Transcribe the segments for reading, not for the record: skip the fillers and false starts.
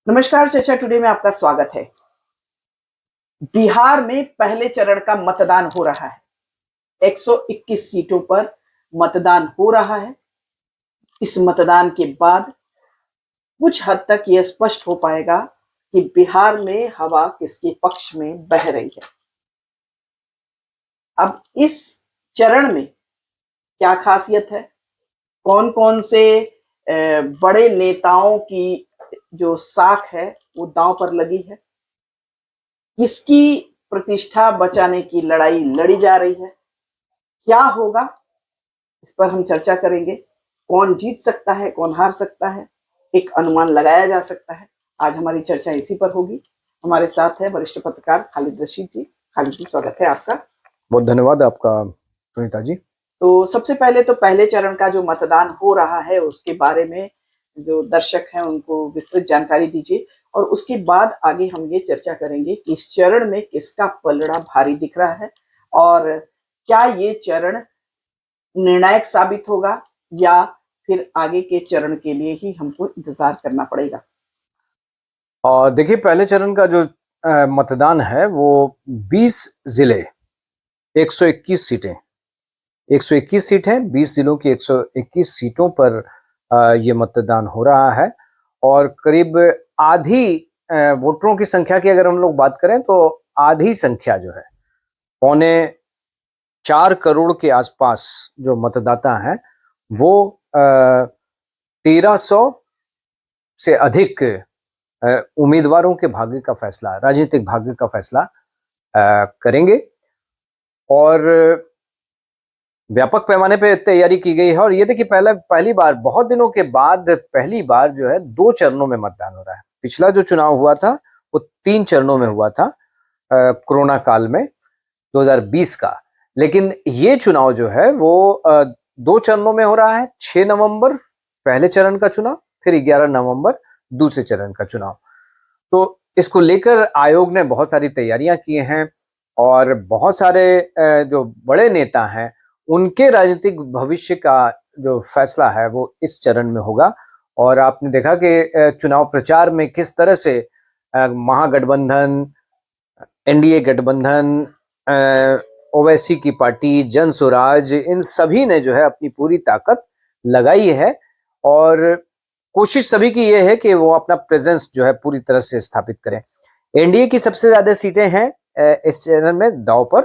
नमस्कार, चर्चा टुडे में आपका स्वागत है। बिहार में पहले चरण का मतदान हो रहा है। 121 सीटों पर मतदान हो रहा है। इस मतदान के बाद कुछ हद तक यह स्पष्ट हो पाएगा कि बिहार में हवा किसके पक्ष में बह रही है। अब इस चरण में क्या खासियत है, कौन कौन से बड़े नेताओं की जो साख है वो दांव पर लगी है, किसकी प्रतिष्ठा बचाने की लड़ाई लड़ी जा रही है, क्या होगा, इस पर हम चर्चा करेंगे। कौन जीत सकता है, कौन हार सकता है, एक अनुमान लगाया जा सकता है। आज हमारी चर्चा इसी पर होगी। हमारे साथ है वरिष्ठ पत्रकार खालिद रशीद जी। खालिद जी, स्वागत है आपका। बहुत धन्यवाद आपका सुनीता जी। तो सबसे पहले तो पहले चरण का जो मतदान हो रहा है उसके बारे में जो दर्शक हैं उनको विस्तृत जानकारी दीजिए, और उसके बाद आगे हम ये चर्चा करेंगे कि इस चरण में किसका पलड़ा भारी दिख रहा है और क्या ये चरण निर्णायक साबित होगा या फिर आगे के चरण के लिए ही हमको इंतजार करना पड़ेगा। और देखिए, पहले चरण का जो मतदान है वो 20 जिले, 121 सीटें, 121 सीट हैं, 20 जिलों की 121 सीटों पर ये मतदान हो रहा है। और करीब आधी वोटरों की संख्या की अगर हम लोग बात करें तो आधी संख्या जो है, 4.25 करोड़ के आसपास जो मतदाता हैं वो 1300 से अधिक उम्मीदवारों के भाग्य का फैसला, राजनीतिक भाग्य का फैसला करेंगे। और व्यापक पैमाने पे तैयारी की गई है। और ये देखिए, पहली बार, बहुत दिनों के बाद पहली बार जो है 2 चरणों में मतदान हो रहा है। पिछला जो चुनाव हुआ था वो 3 चरणों में हुआ था कोरोना काल में, 2020 का। लेकिन ये चुनाव जो है वो 2 चरणों में हो रहा है। 6 नवंबर पहले चरण का चुनाव, फिर 11 नवंबर दूसरे चरण का चुनाव। तो इसको लेकर आयोग ने बहुत सारी तैयारियां की हैं और बहुत सारे जो बड़े नेता हैं उनके राजनीतिक भविष्य का जो फैसला है वो इस चरण में होगा। और आपने देखा कि चुनाव प्रचार में किस तरह से महागठबंधन, एनडीए गठबंधन, ओवैसी की पार्टी, जन स्वराज, इन सभी ने जो है अपनी पूरी ताकत लगाई है। और कोशिश सभी की ये है कि वो अपना प्रेजेंस जो है पूरी तरह से स्थापित करें। एनडीए की सबसे ज्यादा सीटें हैं इस चरण में दांव पर,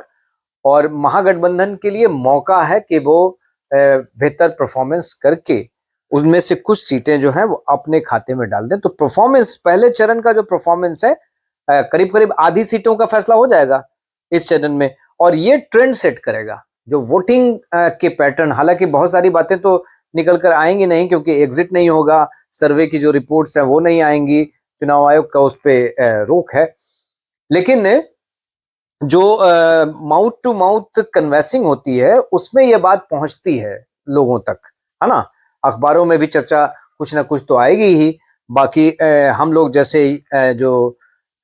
और महागठबंधन के लिए मौका है कि वो बेहतर परफॉर्मेंस करके उनमें से कुछ सीटें जो हैं वो अपने खाते में डाल दें। तो परफॉर्मेंस, पहले चरण का जो परफॉर्मेंस है, करीब करीब आधी सीटों का फैसला हो जाएगा इस चरण में। और ये ट्रेंड सेट करेगा जो वोटिंग के पैटर्न। हालांकि बहुत सारी बातें तो निकल कर आएंगी नहीं, क्योंकि एग्जिट नहीं होगा, सर्वे की जो रिपोर्ट्स हैं वो नहीं आएंगी, चुनाव आयोग का उस पर रोक है। लेकिन जो माउथ टू माउथ कन्वेंसिंग होती है उसमें यह बात पहुंचती है लोगों तक, है ना। अखबारों में भी चर्चा कुछ ना कुछ तो आएगी ही। बाकी हम लोग जैसे जो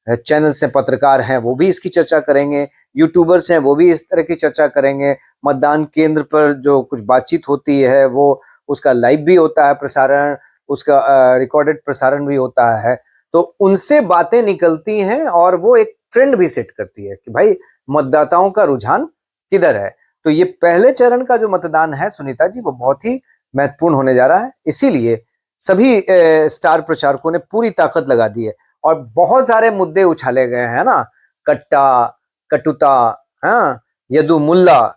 चैनल से पत्रकार हैं वो भी इसकी चर्चा करेंगे, यूट्यूबर्स हैं वो भी इस तरह की चर्चा करेंगे। मतदान केंद्र पर जो कुछ बातचीत होती है वो उसका लाइव भी होता है प्रसारण, उसका रिकॉर्डेड प्रसारण भी होता है। तो उनसे बातें निकलती हैं और वो एक ट्रेंड भी सेट करती है कि भाई मतदाताओं का रुझान किधर है। तो ये पहले चरण का जो मतदान है सुनीता जी, वो बहुत ही महत्वपूर्ण होने जा रहा है। इसीलिए सभी स्टार प्रचारकों ने पूरी ताकत लगा दी है और बहुत सारे मुद्दे उछाले गए हैं ना, कट्टा, कटुता, हाँ, यदु मुल्ला,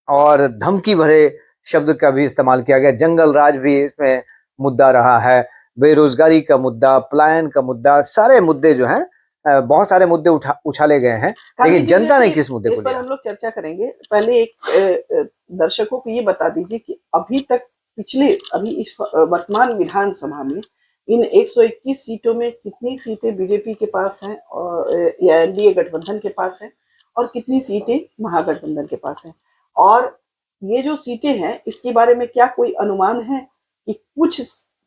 और धमकी भरे शब्द का भी इस्तेमाल किया गया। जंगल राज भी इसमें मुद्दा रहा है, बेरोजगारी का मुद्दा, पलायन का मुद्दा, सारे मुद्दे जो हैं, बहुत सारे मुद्दे उछाले गए हैं। लेकिन जनता ने किस मुद्दे को लिया, इस पर हम लोग चर्चा करेंगे। पहले एक दर्शकों को ये बता दीजिए कि अभी तक अभी इस वर्तमान विधानसभा में इन 121 सीटों में कितनी सीटें बीजेपी के पास हैं और या एनडीए गठबंधन के पास हैं, और कितनी सीटें महागठबंधन के पास हैं, और ये जो सीटें हैं इसके बारे में क्या कोई अनुमान है कि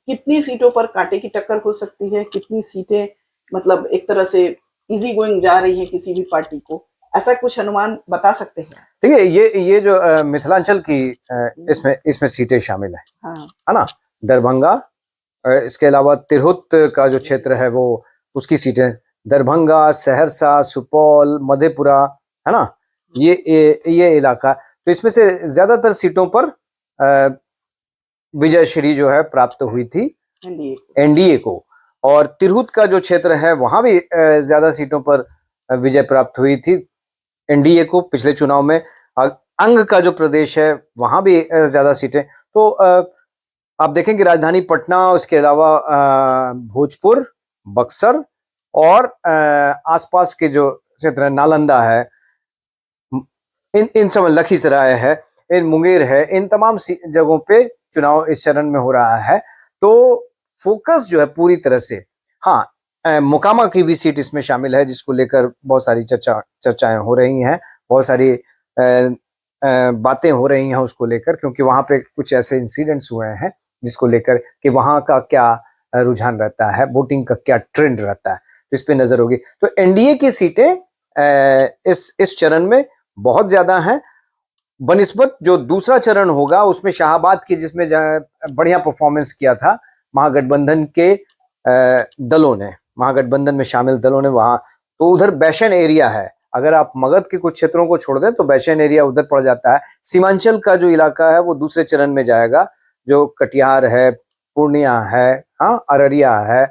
कितनी सीटों पर कांटे की टक्कर हो सकती है, कितनी सीटें मतलब एक तरह से इजी गोइंग जा रही है किसी भी पार्टी को, ऐसा कुछ अनुमान बता सकते हैं? देखिए, ये जो मिथिलांचल की इसमें सीटें शामिल है, हाँ, है ना। दरभंगा, इसके अलावा तिरहुत का जो क्षेत्र है वो उसकी सीटें, दरभंगा, सहरसा, सुपौल, मधेपुरा, है ना, ये इलाका, तो इसमें से ज्यादातर सीटों पर विजय श्री जो है प्राप्त हुई थी एनडीए को। और तिरहुत का जो क्षेत्र है वहां भी ज्यादा सीटों पर विजय प्राप्त हुई थी एनडीए को पिछले चुनाव में। अंग का जो प्रदेश है वहां भी ज्यादा सीटें, तो आप देखेंगे राजधानी पटना, उसके अलावा भोजपुर, बक्सर और आसपास के जो क्षेत्र नालंदा है, इन सब, लखीसराय है, इन मुंगेर है, इन तमाम जगहों पे चुनाव इस चरण में हो रहा है। तो फोकस जो है पूरी तरह से, हाँ, मोकामा की भी सीट इसमें शामिल है जिसको लेकर बहुत सारी चर्चाएं हो रही हैं, बहुत सारी बातें हो रही हैं उसको लेकर, क्योंकि वहां पे कुछ ऐसे इंसिडेंट्स हुए हैं जिसको लेकर कि वहां का क्या रुझान रहता है, वोटिंग का क्या ट्रेंड रहता है, तो इस पे नजर होगी। तो एनडीए की सीटें इस चरण में बहुत ज्यादा हैं बनिस्बत जो दूसरा चरण होगा उसमें शाहाबाद की, जिसमें बढ़िया परफॉर्मेंस किया था महागठबंधन के दलों ने, महागठबंधन में शामिल दलों ने, वहां तो उधर बैशन एरिया है, अगर आप मगध के कुछ क्षेत्रों को छोड़ दें तो बैशन एरिया उधर पड़ जाता है। सीमांचल का जो इलाका है वो दूसरे चरण में जाएगा, जो कटिहार है, पूर्णिया है, हाँ, अररिया है,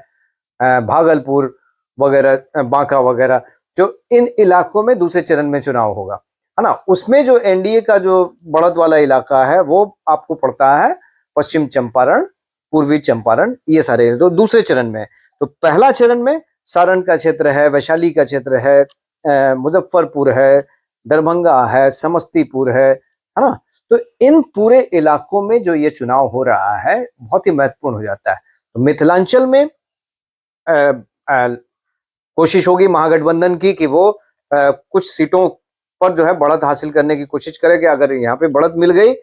भागलपुर वगैरह, बांका वगैरह, जो इन इलाकों में दूसरे चरण में चुनाव होगा, है ना। उसमें जो एनडीए का जो बढ़त वाला इलाका है वो आपको पड़ता है पश्चिम चंपारण, पूर्वी चंपारण, ये सारे तो दूसरे चरण में। तो पहला चरण में सारण का क्षेत्र है, वैशाली का क्षेत्र है, मुजफ्फरपुर है, दरभंगा है, समस्तीपुर है ना। तो इन पूरे इलाकों में जो ये चुनाव हो रहा है बहुत ही महत्वपूर्ण हो जाता है। तो मिथिलांचल में कोशिश होगी महागठबंधन की कि वो कुछ सीटों पर जो है बढ़त हासिल करने की कोशिश करेगी। अगर यहाँ पे बढ़त मिल गई,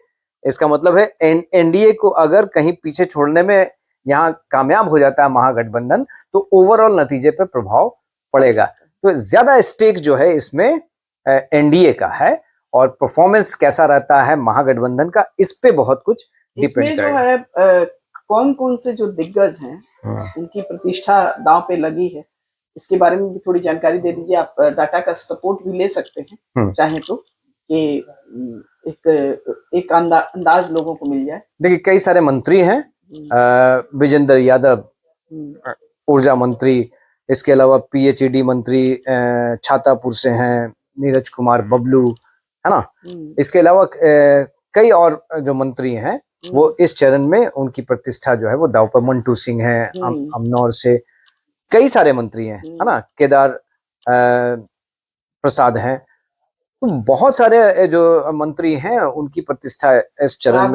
इसका मतलब है एनडीए को अगर कहीं पीछे छोड़ने में यहाँ कामयाब हो जाता है महागठबंधन, तो ओवरऑल नतीजे पे प्रभाव पड़ेगा। तो ज्यादा स्टेक जो है इसमें एनडीए का है, और परफॉर्मेंस कैसा रहता है महागठबंधन का, इस पे बहुत कुछ डिपेंड करेगा। जो है कौन कौन से जो दिग्गज हैं उनकी प्रतिष्ठा दांव पे लगी है, इसके बारे में भी थोड़ी जानकारी दे दीजिए। आप डाटा का सपोर्ट भी ले सकते हैं चाहे तो, कि एक अंदाज लोगों को मिल जाए। देखिए कई सारे मंत्री हैं, विजेंद्र यादव ऊर्जा मंत्री, इसके अलावा पीएचईडी मंत्री छातापुर से हैं, नीरज कुमार बबलू, है ना। इसके अलावा कई और जो मंत्री हैं वो इस चरण में उनकी प्रतिष्ठा जो है वो दांव पर, मंटू सिंह है अमनौर से, कई सारे मंत्री हैं, है ना, केदार प्रसाद हैं, तो बहुत सारे जो मंत्री हैं उनकी प्रतिष्ठा इस चरण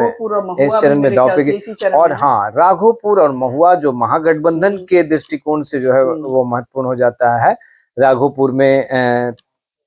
में दांव पे। और हाँ, राघोपुर और महुआ जो महागठबंधन के दृष्टिकोण से जो है वो महत्वपूर्ण हो जाता है। राघोपुर में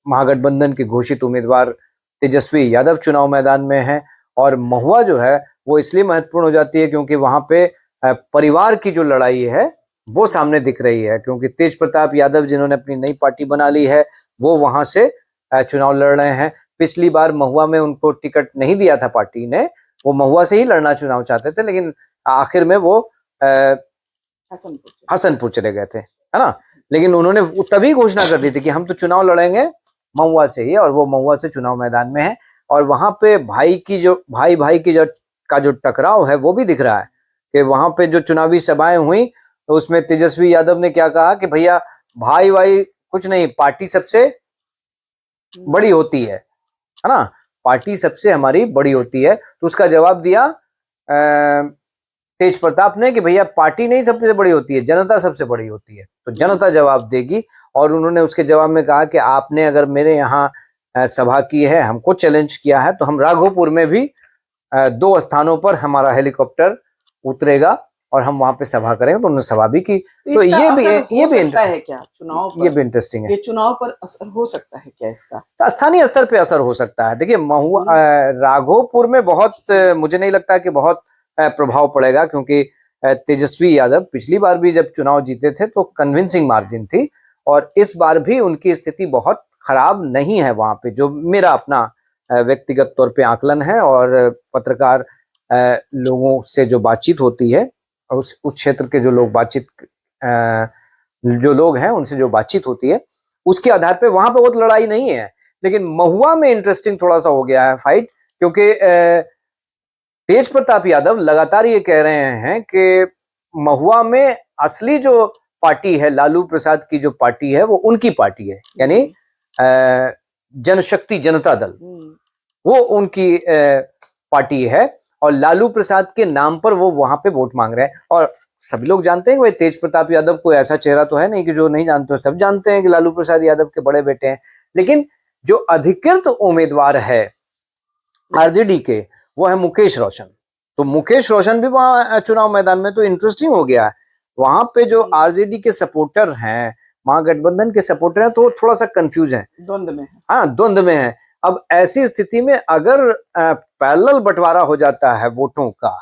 महागठबंधन के घोषित उम्मीदवार तेजस्वी यादव चुनाव मैदान में है, और महुआ जो है वो इसलिए महत्वपूर्ण हो जाती है क्योंकि वहां पे परिवार की जो लड़ाई है वो सामने दिख रही है, क्योंकि तेज प्रताप यादव जिन्होंने अपनी नई पार्टी बना ली है वो वहां से चुनाव लड़ रहे हैं। पिछली बार महुआ में उनको टिकट नहीं दिया था पार्टी ने, वो महुआ से ही लड़ना चुनाव चाहते थे, लेकिन आखिर में वो हसनपुर चले गए थे, है ना। लेकिन उन्होंने तभी घोषणा कर दी थी कि हम तो चुनाव लड़ेंगे महुआ से ही, और वो महुआ से चुनाव मैदान में है। और वहां पे भाई की जो टकराव है वो भी दिख रहा है कि वहां पे जो चुनावी सभाएं हुई तो उसमें तेजस्वी यादव ने क्या कहा कि भैया भाई कुछ नहीं, पार्टी सबसे बड़ी होती है ना, पार्टी सबसे हमारी बड़ी होती है। तो उसका जवाब दिया तेज प्रताप ने कि भैया पार्टी नहीं सबसे बड़ी होती है, जनता सबसे बड़ी होती है, तो जनता जवाब देगी। और उन्होंने उसके जवाब में कहा कि आपने अगर मेरे यहाँ सभा की है, हमको चैलेंज किया है, तो हम राघोपुर में भी 2 स्थानों पर हमारा हेलीकॉप्टर उतरेगा और हम वहां पे सभा करेंगे। तो उन्होंने सभा भी की। तो ये भी है क्या चुनाव पर, ये भी इंटरेस्टिंग है, ये चुनाव पर असर हो सकता है क्या इसका? तो स्थानीय स्तर पे असर हो सकता है। देखिए महुआ राघोपुर में बहुत मुझे नहीं लगता कि बहुत प्रभाव पड़ेगा, क्योंकि तेजस्वी यादव पिछली बार भी जब चुनाव जीते थे तो कन्विंसिंग मार्जिन थी, और इस बार भी उनकी स्थिति बहुत खराब नहीं है वहां पे, जो मेरा अपना व्यक्तिगत तौर पे आकलन है, और पत्रकार लोगों से जो बातचीत होती है उस क्षेत्र के जो लोग जो लोग हैं उनसे जो बातचीत होती है उसके आधार पे वहां पे बहुत लड़ाई नहीं है। लेकिन महुआ में इंटरेस्टिंग थोड़ा सा हो गया है फाइट, क्योंकि तेज प्रताप यादव लगातार ये कह रहे हैं कि महुआ में असली जो पार्टी है, लालू प्रसाद की जो पार्टी है, वो उनकी पार्टी है, यानी जनशक्ति जनता दल, वो उनकी पार्टी है और लालू प्रसाद के नाम पर वो वहां पे वोट मांग रहे हैं। और सभी लोग जानते हैं कि भाई तेज प्रताप यादव कोई ऐसा चेहरा तो है नहीं कि जो नहीं जानते हो, सब जानते हैं कि लालू प्रसाद यादव के बड़े बेटे हैं। लेकिन जो अधिकृत उम्मीदवार है आरजेडी के, वो है मुकेश रोशन। तो मुकेश रोशन भी वहां चुनाव मैदान में, तो इंटरेस्टिंग हो गया है। वहां पे जो आरजेडी के सपोर्टर हैं, महागठबंधन के सपोर्टर हैं, तो थोड़ा सा कंफ्यूज है, द्वंद में है। हाँ, द्वंद में है। अब ऐसी स्थिति में अगर पैरेलल बंटवारा हो जाता है वोटों का,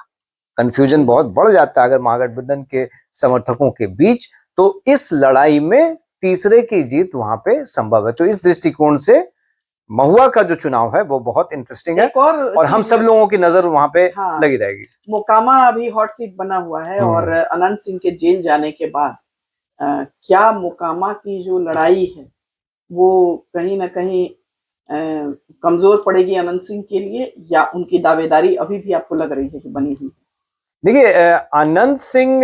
कंफ्यूजन बहुत बढ़ जाता है अगर महागठबंधन के समर्थकों के बीच, तो इस लड़ाई में तीसरे की जीत वहां पे संभव है। तो इस दृष्टिकोण से महुआ का जो चुनाव है वो बहुत इंटरेस्टिंग है और हम सब लोगों की नजर वहां पे लगी रहेगी। मोकामा अभी हॉट सीट बना हुआ है और अनंत सिंह के जेल जाने के बाद क्या मोकामा की जो लड़ाई है वो कहीं ना कहीं कमजोर पड़ेगी अनंत सिंह के लिए, या उनकी दावेदारी अभी भी आपको लग रही है कि बनी हुई है? देखिए, अनंत सिंह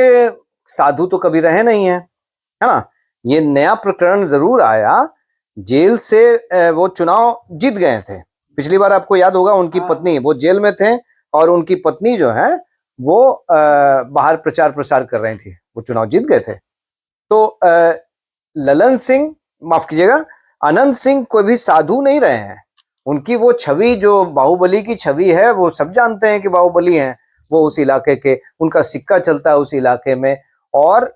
साधु तो कभी रहे नहीं है ना। ये नया प्रकरण जरूर आया, जेल से वो चुनाव जीत गए थे पिछली बार, आपको याद होगा। उनकी पत्नी, वो जेल में थे और उनकी पत्नी जो है वो बाहर प्रचार प्रसार कर रही थी, वो चुनाव जीत गए थे। तो ललन सिंह, माफ कीजिएगा, अनंत सिंह कोई भी साधु नहीं रहे हैं। उनकी वो छवि, जो बाहुबली की छवि है, वो सब जानते हैं कि बाहुबली हैं वो उस इलाके के, उनका सिक्का चलता है उस इलाके में। और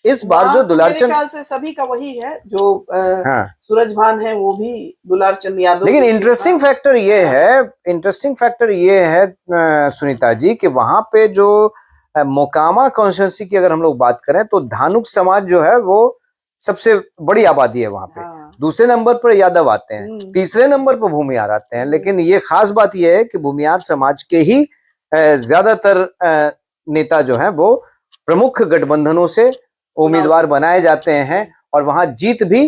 इस बार जो दुलारचंद, मेरे ख्याल से सभी का वही है, जो सूरजभान है वो भी दुलारचंद यादव। लेकिन इंटरेस्टिंग फैक्टर ये है सुनीता जी, कि वहां पे जो मोकामा कॉन्स्टिट्यूंसी की अगर हम लोग बात करें तो धानुक समाज जो है वो सबसे बड़ी आबादी है वहां पे। दूसरे नंबर पर यादव आते हैं, तीसरे नंबर पर भूमियार आते हैं। लेकिन ये खास बात ये है कि भूमियार समाज के ही ज्यादातर नेता जो है वो प्रमुख गठबंधनों से उम्मीदवार बनाए जाते हैं और वहां जीत भी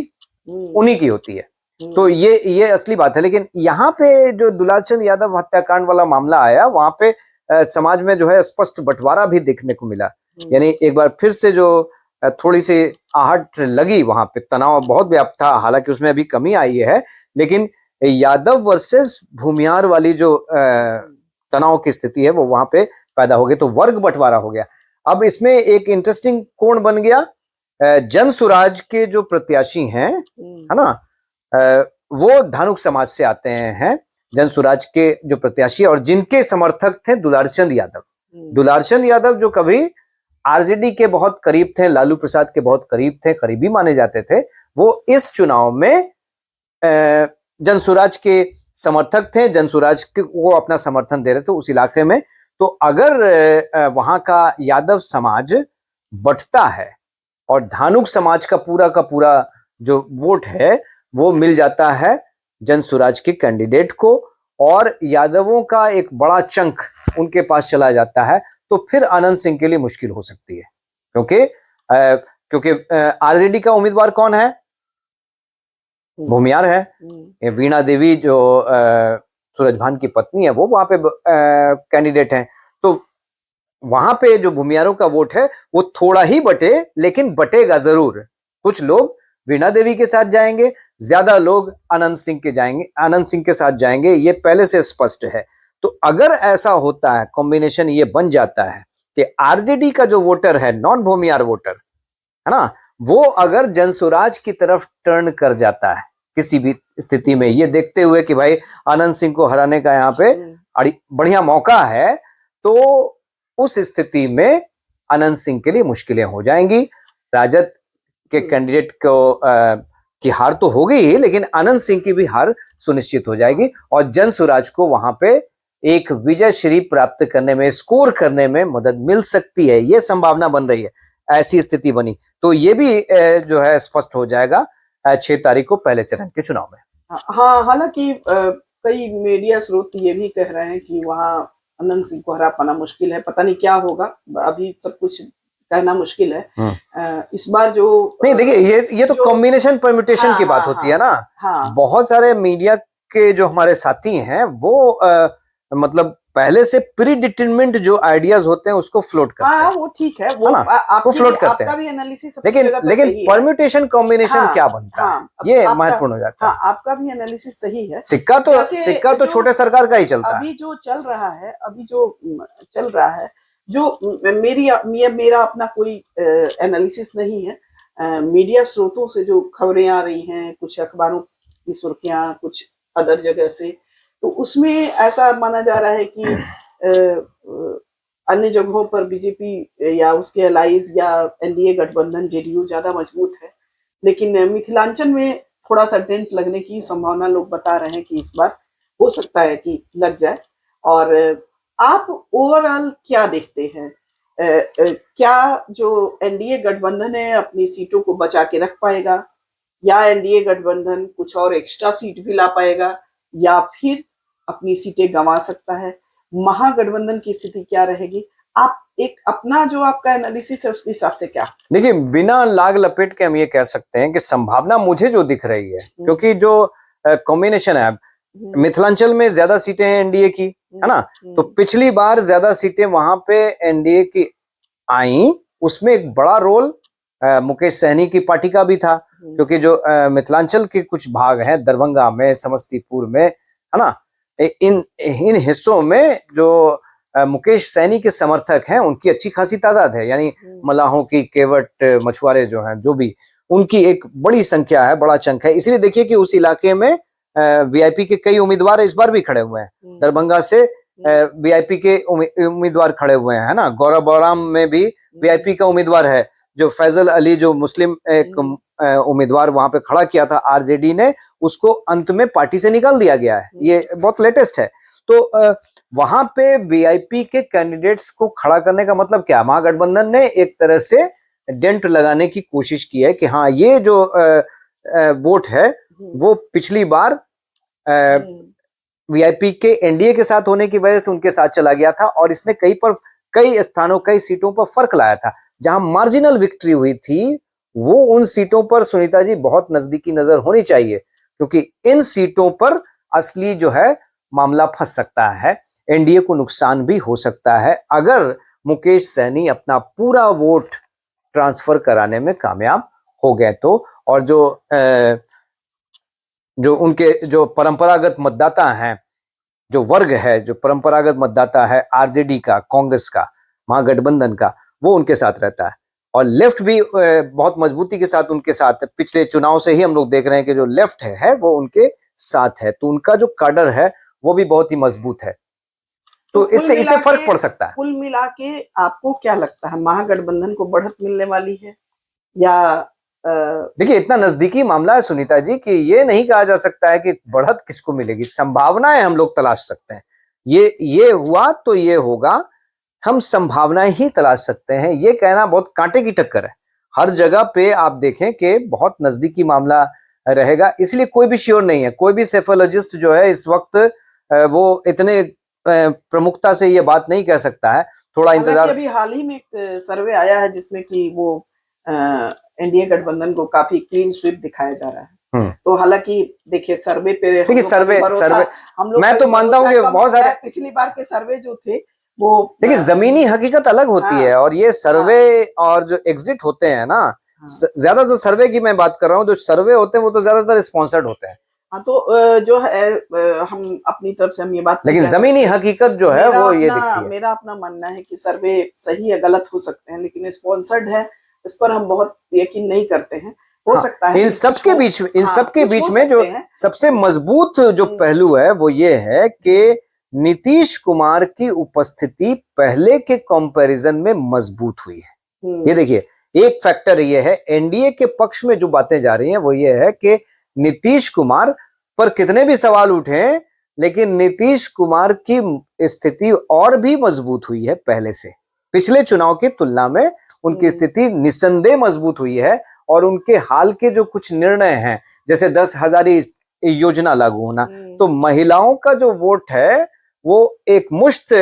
उन्हीं की होती है। तो ये असली बात है। लेकिन यहाँ पे जो दुलारचंद यादव हत्याकांड वाला मामला आया, वहां पे समाज में जो है स्पष्ट बंटवारा भी देखने को मिला। यानी एक बार फिर से जो थोड़ी सी आहट लगी, वहां पे तनाव बहुत व्याप्त था, हालांकि उसमें अभी कमी आई है। लेकिन यादव वर्सेस भूमियार वाली जो तनाव की स्थिति है वो वहां पे पैदा हो गई, तो वर्ग बंटवारा हो गया। अब इसमें एक इंटरेस्टिंग कोण बन गया, जन सुराज के जो प्रत्याशी हैं, है ना, वो धानुक समाज से आते हैं, जन सुराज के जो प्रत्याशी, और जिनके समर्थक थे दुलारचंद यादव। दुलारचंद यादव जो कभी आरजेडी के बहुत करीब थे, लालू प्रसाद के बहुत करीब थे, करीबी माने जाते थे, वो इस चुनाव में जन सुराज के समर्थक थे, जन सुराज को अपना समर्थन दे रहे थे उस इलाके में। तो अगर वहां का यादव समाज बंटता है और धानुक समाज का पूरा जो वोट है वो मिल जाता है जन सुराज के कैंडिडेट को, और यादवों का एक बड़ा चंक उनके पास चला जाता है, तो फिर अनंत सिंह के लिए मुश्किल हो सकती है। क्योंकि आरजेडी का उम्मीदवार कौन है? भूमियार है। वीणा देवी जो सूरजभान की पत्नी है वो वहां पे कैंडिडेट हैं। तो वहां पे जो भूमियारों का वोट है वो थोड़ा ही बटे, लेकिन बटेगा जरूर। कुछ लोग वीणा देवी के साथ जाएंगे, ज्यादा लोग अनंत सिंह के साथ जाएंगे, ये पहले से स्पष्ट है। तो अगर ऐसा होता है, कॉम्बिनेशन ये बन जाता है कि आरजेडी का जो वोटर है, नॉन भूमियार वोटर है ना, वो अगर जनसुराज की तरफ टर्न कर जाता है किसी भी स्थिति में, ये देखते हुए कि भाई अनंत सिंह को हराने का यहाँ पे बढ़िया मौका है, तो उस स्थिति में अनंत सिंह के लिए मुश्किलें हो जाएंगी। राजद के कैंडिडेट को की हार तो हो गई ही, लेकिन अनंत सिंह की भी हार सुनिश्चित हो जाएगी और जन सुराज को वहां पे एक विजय श्री प्राप्त करने में, स्कोर करने में मदद मिल सकती है, ये संभावना बन रही है। ऐसी स्थिति बनी तो ये भी जो है स्पष्ट हो जाएगा 6 तारीख को पहले चरण के चुनाव में। हाँ, हालांकि कई मीडिया स्रोत ये भी कह रहे हैं कि वहाँ अनंत सिंह को हरा पाना मुश्किल है, पता नहीं क्या होगा, अभी सब कुछ कहना मुश्किल है। इस बार जो नहीं, देखिए ये तो जो कॉम्बिनेशन परम्यूटेशन हाँ की बात हाँ होती है ना। हाँ बहुत सारे मीडिया के जो हमारे साथी हैं वो मतलब पहले से प्री डिटरमिन्ड जो आइडियाज होते हैं उसको फ्लोट करते हाँ, हैं, वो ठीक है, है वो ना, वो फ्लोट करते आपका हैं। भी एनालिसिस अपनी लेकिन जगह पर लेकिन सही है। परम्यूटेशन कॉम्बिनेशन क्या हाँ बनता है, हाँ, ये आपका, महत्वपूर्ण हो जाता हाँ है। आपका भी एनालिसिस सही है। सिक्का तो जो छोटे सरकार का ही चलता है। अभी जो चल रहा है, अभी जो चल रहा है, जो मेरा अपना कोई एनालिसिस नहीं है, मीडिया स्रोतों से जो खबरें आ रही हैं, कुछ अखबारों की सुर्खियां, कुछ अदर जगह से, तो उसमें ऐसा माना जा रहा है कि अन्य जगहों पर बीजेपी या उसके अलाइज या एनडीए गठबंधन जेडीयू ज्यादा मजबूत है, लेकिन मिथिलांचल में थोड़ा सा डेंट लगने की संभावना लोग बता रहे हैं कि इस बार हो सकता है कि लग जाए। और आप ओवरऑल क्या देखते हैं, क्या जो एनडीए गठबंधन है अपनी सीटों को बचा के रख पाएगा, या एनडीए गठबंधन कुछ और एक्स्ट्रा सीट भी ला पाएगा, या फिर अपनी सीटें गंवा सकता है? महागठबंधन की स्थिति क्या रहेगी? आप एक अपना जो आपका एनालिसिस है उसके हिसाब से क्या? देखिए, बिना लाग लपेट के हम ये कह सकते हैं कि संभावना मुझे जो दिख रही है, क्योंकि जो कॉम्बिनेशन है, मिथिलांचल में ज्यादा सीटें हैं एनडीए की, है ना, तो पिछली बार ज्यादा सीटें वहां पे एनडीए की आई, उसमें एक बड़ा रोल मुकेश सहनी की पार्टी का भी था, क्योंकि जो मिथिलांचल के कुछ भाग हैं, दरभंगा में, समस्तीपुर में, है ना, इन इन हिस्सों में जो मुकेश सैनी के समर्थक हैं उनकी अच्छी खासी तादाद है, यानी मलाहों की, केवट, मछुआरे जो हैं, जो भी, उनकी एक बड़ी संख्या है, बड़ा चंक है। इसलिए देखिए कि उस इलाके में वीआईपी के कई उम्मीदवार इस बार भी खड़े हुए हैं। दरभंगा से वीआईपी के उम्मीदवार खड़े हुए हैं, है ना, गौरव बौराम में भी वीआईपी का उम्मीदवार है, जो फैजल अली, जो मुस्लिम एक उम्मीदवार वहां पे खड़ा किया था आरजेडी ने, उसको अंत में पार्टी से निकाल दिया गया है, ये बहुत लेटेस्ट है। तो वहां पे वीआईपी के कैंडिडेट्स को खड़ा करने का मतलब क्या, महागठबंधन ने एक तरह से डेंट लगाने की कोशिश की है कि हाँ, ये जो वोट है वो पिछली बार वीआईपी के एनडीए के साथ होने की वजह से उनके साथ चला गया था, और इसने कई स्थानों, कई सीटों पर फर्क लाया था। जहां मार्जिनल विक्ट्री हुई थी, वो उन सीटों पर सुनीता जी बहुत नजदीकी नजर होनी चाहिए, क्योंकि इन सीटों पर असली जो है मामला फंस सकता है, एनडीए को नुकसान भी हो सकता है अगर मुकेश सहनी अपना पूरा वोट ट्रांसफर कराने में कामयाब हो गए तो। और जो उनके जो परंपरागत मतदाता हैं, जो वर्ग है, जो परंपरागत मतदाता है आरजेडी का, कांग्रेस का, महागठबंधन का, वो उनके साथ रहता है। और लेफ्ट भी बहुत मजबूती के साथ उनके साथ, पिछले चुनाव से ही हम लोग देख रहे हैं कि जो लेफ्ट है वो उनके साथ है, तो उनका जो काडर है वो भी बहुत ही मजबूत है, तो इससे फर्क पड़ सकता है। कुल मिला के आपको क्या लगता है, महागठबंधन को बढ़त मिलने वाली है या? देखिए, इतना नजदीकी मामला है सुनीता जी कि ये नहीं कहा जा सकता है कि बढ़त किसको मिलेगी, संभावनाएं हम लोग तलाश सकते हैं, ये हुआ तो ये होगा, हम संभावनाएं ही तलाश सकते हैं। ये कहना बहुत कांटे की टक्कर है, हर जगह पे आप देखें कि बहुत नजदीकी मामला रहेगा, इसलिए कोई भी श्योर नहीं है। कोई भी सेफोलॉजिस्ट जो है इस वक्त वो इतने प्रमुखता से ये बात नहीं कह सकता है, थोड़ा इंतजार। अभी हाल ही में एक सर्वे आया है जिसमें कि वो एनडीए गठबंधन को काफी क्लीन स्वीप दिखाया जा रहा है। तो हालांकि देखिए, सर्वे पे देखिए, सर्वे हम लोग मैं तो मानता हूँ कि बहुत सारे पिछली बार के सर्वे जो थे वो, देखिए, जमीनी हकीकत अलग होती है, और ये सर्वे और जो एग्जिट होते हैं ना, ज्यादातर सर्वे की मैं बात कर रहा हूँ, जो सर्वे होते हैं वो तो ज्यादातर स्पॉन्सर्ड होते हैं। हाँ, तो जो है हम अपनी तरफ से हम ये बात, लेकिन जमीनी हकीकत जो है वो ये दिखती है। मेरा अपना मानना है कि सर्वे सही है, गलत हो सकते हैं, लेकिन स्पॉन्सर्ड है, इस पर हम बहुत यकीन नहीं करते हैं। हो सकता है इन सबके बीच में जो सबसे मजबूत जो पहलू है वो ये है कि नीतीश कुमार की उपस्थिति पहले के कंपैरिजन में मजबूत हुई है। ये देखिए, एक फैक्टर ये है, एनडीए के पक्ष में जो बातें जा रही हैं वो ये है कि नीतीश कुमार पर कितने भी सवाल उठे, लेकिन नीतीश कुमार की स्थिति और भी मजबूत हुई है पहले से, पिछले चुनाव की तुलना में उनकी स्थिति निस्संदेह मजबूत हुई है। और उनके हाल के जो कुछ निर्णय हैं, जैसे 10,000 योजना लागू होना, तो महिलाओं का जो वोट है वो एक मुश्त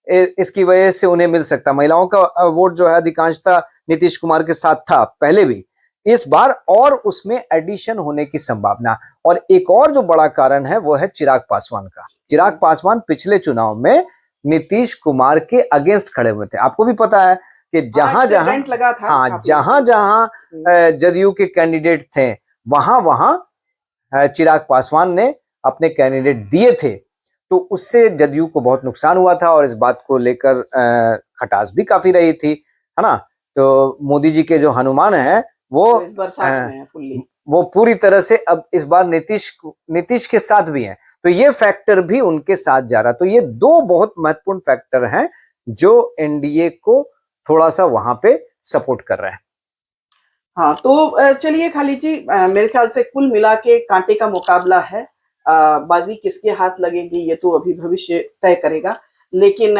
इसकी वजह से उन्हें मिल सकता। महिलाओं का वोट जो है अधिकांशतः नीतीश कुमार के साथ था पहले भी, इस बार और उसमें एडिशन होने की संभावना। और एक और जो बड़ा कारण है वो है चिराग पासवान का। चिराग पासवान पिछले चुनाव में नीतीश कुमार के अगेंस्ट खड़े हुए थे। आपको भी पता है कि जहां जहां लगा था, हाँ जहां जहां जदयू के कैंडिडेट थे वहां वहां चिराग पासवान ने अपने कैंडिडेट दिए थे, तो उससे जदयू को बहुत नुकसान हुआ था और इस बात को लेकर खटास भी काफी रही थी, है ना। तो मोदी जी के जो हनुमान है वो तो इस बार साथ में है फुल्ली, वो पूरी तरह से अब इस बार नीतीश के साथ भी हैं, तो ये फैक्टर भी उनके साथ जा रहा। तो ये दो बहुत महत्वपूर्ण फैक्टर हैं जो एनडीए को थोड़ा सा वहां पे सपोर्ट कर रहे हैं। हाँ, तो चलिए खालिद जी, मेरे ख्याल से कुल मिला के कांटे का मुकाबला है। बाजी किसके हाथ लगेगी ये तो अभी भविष्य तय करेगा, लेकिन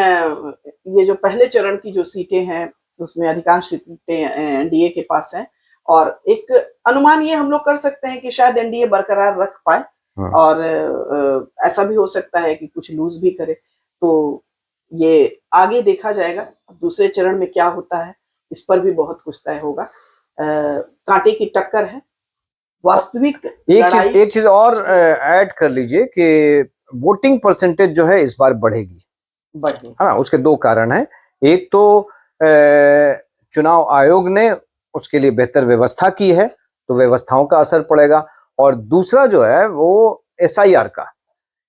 ये जो पहले चरण की जो सीटें हैं उसमें अधिकांश सीटें एनडीए के पास हैं, और एक अनुमान ये हम लोग कर सकते हैं कि शायद एनडीए बरकरार रख पाए, और ऐसा भी हो सकता है कि कुछ लूज भी करे। तो ये आगे देखा जाएगा, दूसरे चरण में क्या होता है इस पर भी बहुत कुछ तय होगा। कांटे की टक्कर है, वास्तविक एक चीज और ऐड कर लीजिए कि वोटिंग परसेंटेज जो है इस बार बढ़ेगी, हाँ, उसके दो कारण हैं। एक तो चुनाव आयोग ने उसके लिए बेहतर व्यवस्था की है, तो व्यवस्थाओं का असर पड़ेगा। और दूसरा जो है वो एसआईआर का,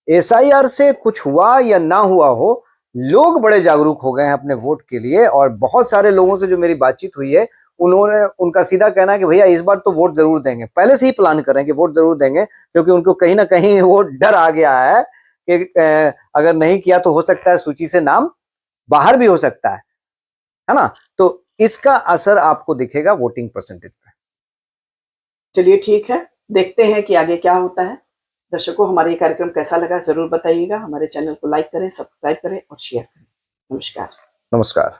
एसआईआर से कुछ हुआ या ना हुआ हो, लोग बड़े जागरूक हो गए हैं अपने वोट के लिए। और बहुत सारे लोगों से जो मेरी बातचीत हुई है उनका सीधा कहना है कि भैया इस बार तो वोट जरूर देंगे, पहले से ही प्लान कर रहे हैं कि वोट जरूर देंगे, क्योंकि उनको कहीं ना कहीं वो डर आ गया है कि अगर नहीं किया तो हो सकता है सूची से नाम बाहर भी हो सकता है ना। तो इसका असर आपको दिखेगा वोटिंग परसेंटेज पे। चलिए ठीक है, देखते हैं कि आगे क्या होता है। दर्शकों, हमारा ये कार्यक्रम कैसा लगा जरूर बताइएगा। हमारे चैनल को लाइक करें, सब्सक्राइब करें और शेयर करें। नमस्कार। नमस्कार।